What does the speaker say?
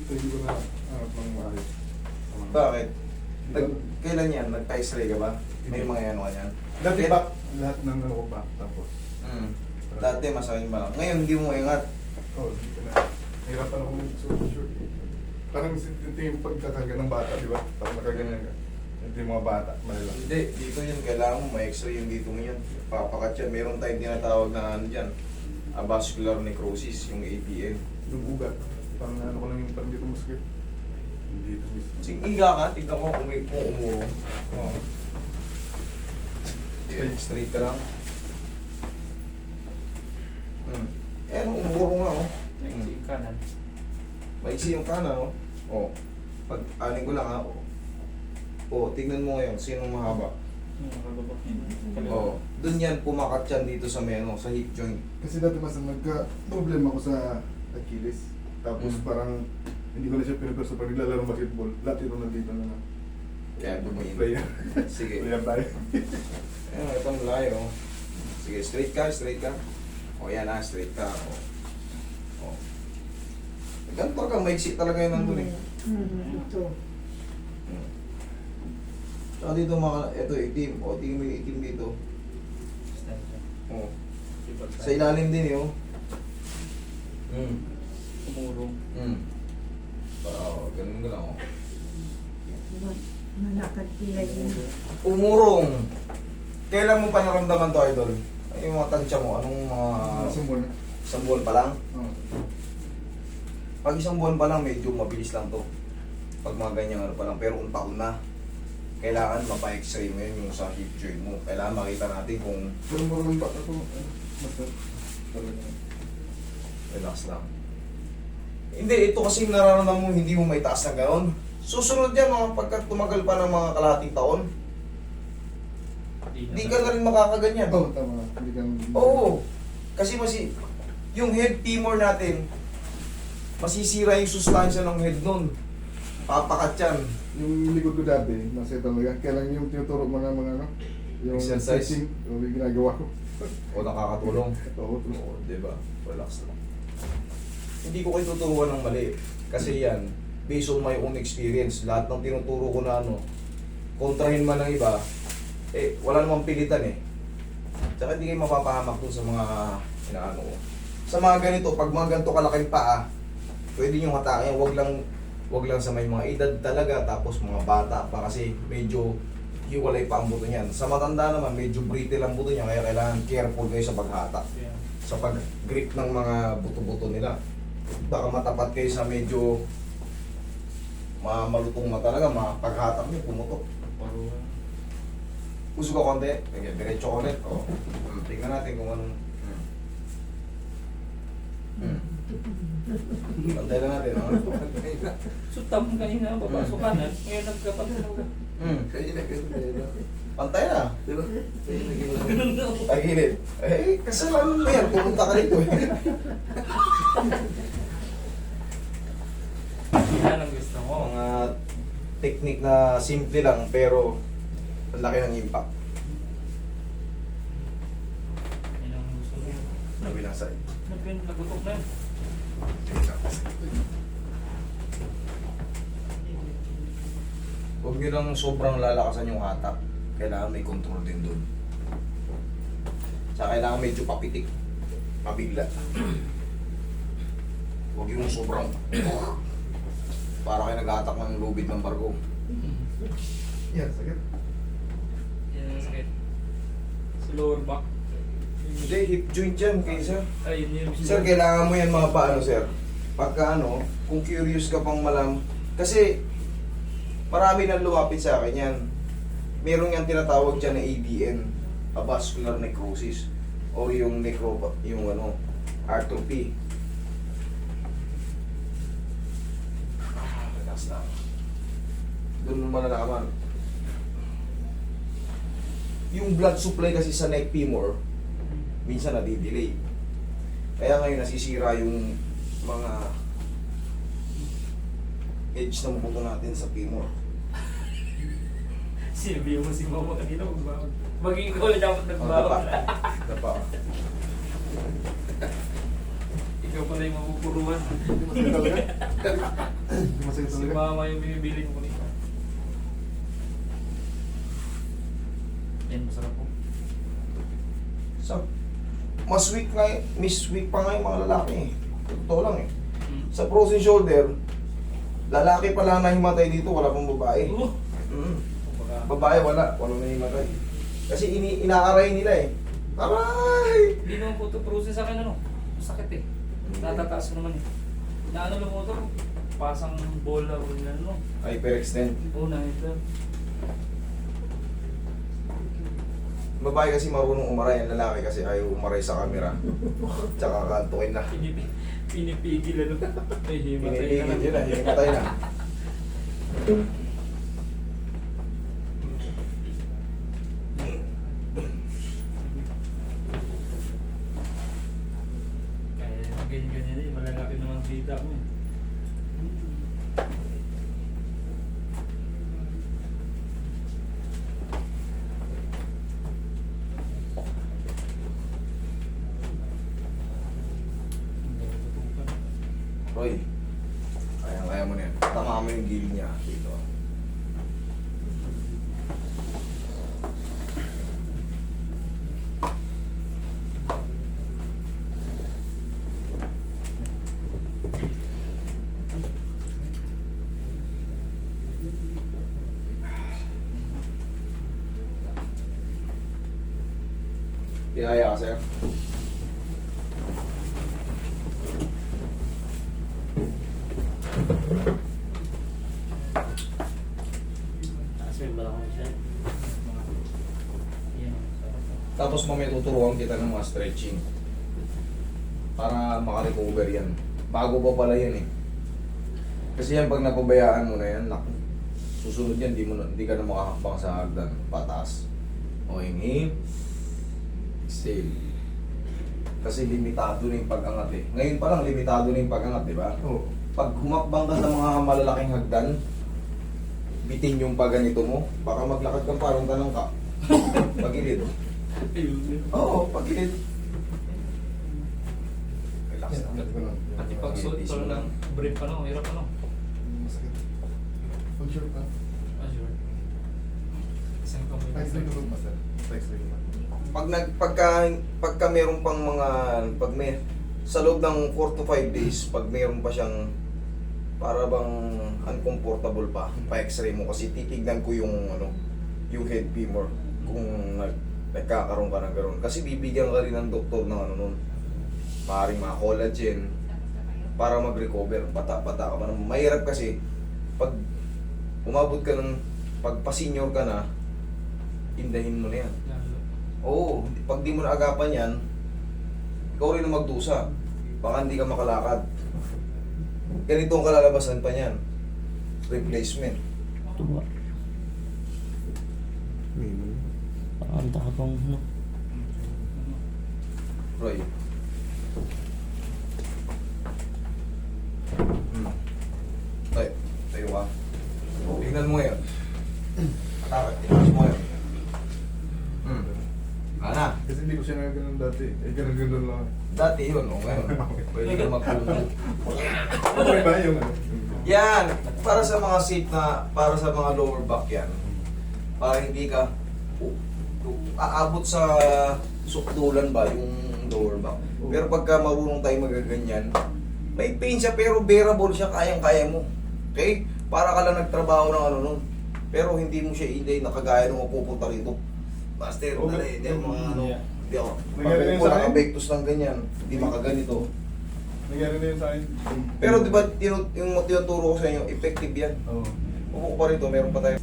Ito hindi ko na hanap ng maayos. Bakit? Dito- Kailan yan? Nag-x-ray ka ba? May mga ano ka yan? Dati back, lahat ng ano ko back, tapos. Hmm. Dati masakit ba? Ngayon hindi mo ingat. Oh, dito na. Hirapan ako mag-sure. Parang ito yung pagkakaga ng bata, di ba? Parang nakaganyan ka. Ito yung mga bata, malala. Hindi, dito yun. Kailangan mo ma-x-ray yung dito mo yan. Papakat yan. Meron tayong tinatawag na ano dyan. Avascular necrosis, yung APN. Yung ugat. Parang ano ko lang yung parang dito masakit. Dito mismo. Sige, higa ka. Tignan ko kung umuro. Oh. Straight ka lang. Eh, umuro nga, oh. Naiksi yung kanan. Maiksi yung kanan, oh. Oh. Pag-anin ko lang, ha. Oh. Oh, tignan mo ngayon. Sinong mahaba? Yung nakababak niya. Oh. Doon yan, pumakat yan dito sa meno, sa hip joint. Kasi dati mas nagka-problem ako sa Achilles. Tapos parang hindi ko na siya pinapirsa pag naglalaro ng basketball. Lahat ito nandito na lang. Kaya dumayin. Player. Sige. Player tayo. Ayun, ito ang layo, oh. Sige, straight ka, straight ka. O, yan na, straight ka. O. O. Ganito ka, maiksi talaga yun nandun eh. Ito. Tsaka dito ito itim. O, tingin mo yung itim dito. O. Sa ilalim din eh, oh. Umurong. Ganun ka lang, oh. Malakad nila yun. Umurong. Kailan mo pa naramdaman to, idol? Ay, yung mga tansya mo, anong mga... Sumbol. Isang buwan pa lang? Oh. Pag isang buwan pa lang, medyo mabilis lang to. Pag mga ganyan ano pa lang, pero kung taon na, kailangan mapa-x-ray mo yun yung sa hip joint mo. Kailangan makita natin kung Pero marunong back ako. Basta. Talaga. relax lang. Hindi, ito kasi nararamdaman mo, hindi mo may taas na gano'n. Susunod yan, mga pagkat tumagal pa ng mga kalahating taon, hindi ka na rin makakaganyan. Oo, tama. Hindi ka... Oo. Kasi yung head femur natin, masisira yung sustansya ng head nun. Papakat yan. Yung likod ko dati, nasa talaga. Kailan yung tinuturo mo ng mga ano? Yung Exercise? stretching, yung ginagawa ko. O nakakatulong. Oo, Oo, diba? Relax lang. Hindi ko kayo tuturuan ng mali. Kasi yan, based on my own experience, lahat ng tinuturo ko na ano, kontrahin man ng iba, eh, wala namang pilitan eh. Tsaka hindi kayo mapapahamak dun sa mga inaano ko. Sa mga ganito, pag mga ganito kalaking paa, pwede nyo hatakin. Wag lang sa may mga edad talaga, tapos mga bata pa kasi medyo hiwalay pa ang buto niyan. Sa matanda naman, medyo brittle ang buto niya, kaya kailangan careful kayo sa paghata. Sa pag-grip ng mga buto-buto nila. Baka matapat kayo sa medyo malutong na talaga, paghatak niyo, pumutok. Puso ko konti, diretso ko ulit. O, tingnan natin kung anong... Pantay lang natin, no? Sutam kanina, papasok kanan. Ngayon nagkapatulog. Pantay na. Ganun na ako. Ay, gilid. Eh, kasalanan mo yan. Pumunta ka rito eh. Yan ang gusto mo. Mga technique na simple lang, pero ang laki ng impact. Yan ang gusto mo. Nabilang side. Nagutok na yun. Huwag nyo lang sobrang lalakasan yung hatak. Kailangan may control din doon. Tsaka kailangan medyo papitik. Mabigla. Huwag yung sobrang... Para kayo nag-atak ng lubid ng barko. Yan, sakit. Yan ang sakit. Sa lower back. Hindi, hip joint yan, kaysa. Ay, yun yung Sir, kailangan mo yan mga paano, sir? Pagka ano, kung curious ka pang malam, kasi marami nang lumapit sa akin yan. Meron yan tinatawag dyan na ABN, avascular necrosis, o yung yung ano, atrophy. Relax lang. Doon mo malalaman. Yung blood supply kasi sa neck femur, minsan nadidelay. Kaya ngayon nasisira yung mga edge ng buto natin sa femur. Sinabi mo si mama kanina magbawag. Maging ikaw na dapat Dapa. nagbawag. Dapa. Ikaw pala yung mapupuruan. Hindi masakit talaga. Hindi masakit Si talaga. mama yung binibili mo kanina. Yan, masarap po. Sa, mas weak nga, miss weak pa nga yung mga lalaki eh. Totoo lang eh. Sa frozen shoulder, lalaki pala na himatay dito, wala pang babae. Mm. Kumbaga, Babae walang nahimatay. Kasi inaaray nila eh. Aray! hindi naman po ito process sa akin ano. Masakit eh. Natataas ko naman eh. Naano lang mo ito. Pasang bola o ano. Hyperextend. Oo na ito. Babae kasi marunong umaray, ang lalaki kasi ayaw umaray sa camera. Tsaka kantukin na. Pinipigil ano. Ay, himatay ka Pinipigil yun na, himatay na. Kaya ganyan-ganyan eh. Malalaki naman kita mo eh. Roy, kaya mo na yan. Tama mo yung gilid niya dito. Ihaya ka, sir. Taas yung balakang siya. Yan, sarap po. Tapos mamaya tuturuan kita ng mga stretching para makarecover yan. Bago pa pala yan eh. Kasi yan pag napabayaan mo na yan, naku, susunod yan, hindi ka na makahakbang sa hagdan, pataas. O inhale, exhale. Kasi limitado na yung pag-angat eh. Ngayon pa lang limitado na yung pag-angat, di ba? Oo. Pag humakbang ka sa mga malalaking hagdan, bitin yung pagganito mo, baka maglakad kang parang tanong ka. Pagilid. Ayun, yun. Oo, pagilid. Relax Yan, na. angat ko lang. Pati pag suot Isip ko lang. lang, brief ano, hirap ano. Masakit. Pag sure ka. Ah, sure. Isang kamay. Ay, sa'yo naman pa, sir. Sa'yo naman. Pagka meron pang mga sa loob ng 4 to 5 days, pag meron pa siyang para bang uncomfortable pa x-ray mo kasi titignan ko yung yung head femur kung nagkakaroon ka ng gano'n. Kasi bibigyan ka rin ng doktor ng nun. Maaaring mga collagen para mag-recover. Bata-bata ka pa naman. Mahirap kasi pag umabot ka ng pagpa-senior ka na, indahin mo na yan. Oo, pag di mo naagapan yan, ikaw rin ang magdusa. Baka hindi ka makalakad. Ganito ang kalalabasan pa niyan. Replacement. Tuwa. Ang tapang no. Roy. Tay, tayo ka. Tignan mo yan. Atakot, tignan mo yan. Ana. Kasi hindi ko siya nagaganon dati. Eh, ganun-ganun lang. Dati yun, o ngayon. Pwede ka magpulong. Okay ba yung ano? Yan, para sa mga seat na, para sa mga lower back yan. Para hindi ka aabot sa sukdulan ba yung lower back. Pero pagka marunong tayo magaganyan, may pain siya pero bearable siya, kayang-kaya mo. Okay? Para ka lang nagtrabaho ng ano nun. Pero hindi mo siya nakagaya nung mapupunta rito. Master, dali, hindi ako mga ano. Hindi ako. Nangyari na yun Pag sa akin? nakabektos ng ganyan, hindi makaganito. Nangyari na yun sa akin. Pero di ba yung tinuturo ko sa inyo, effective yan. Oo. Upo ko pa rito, meron pa tayo.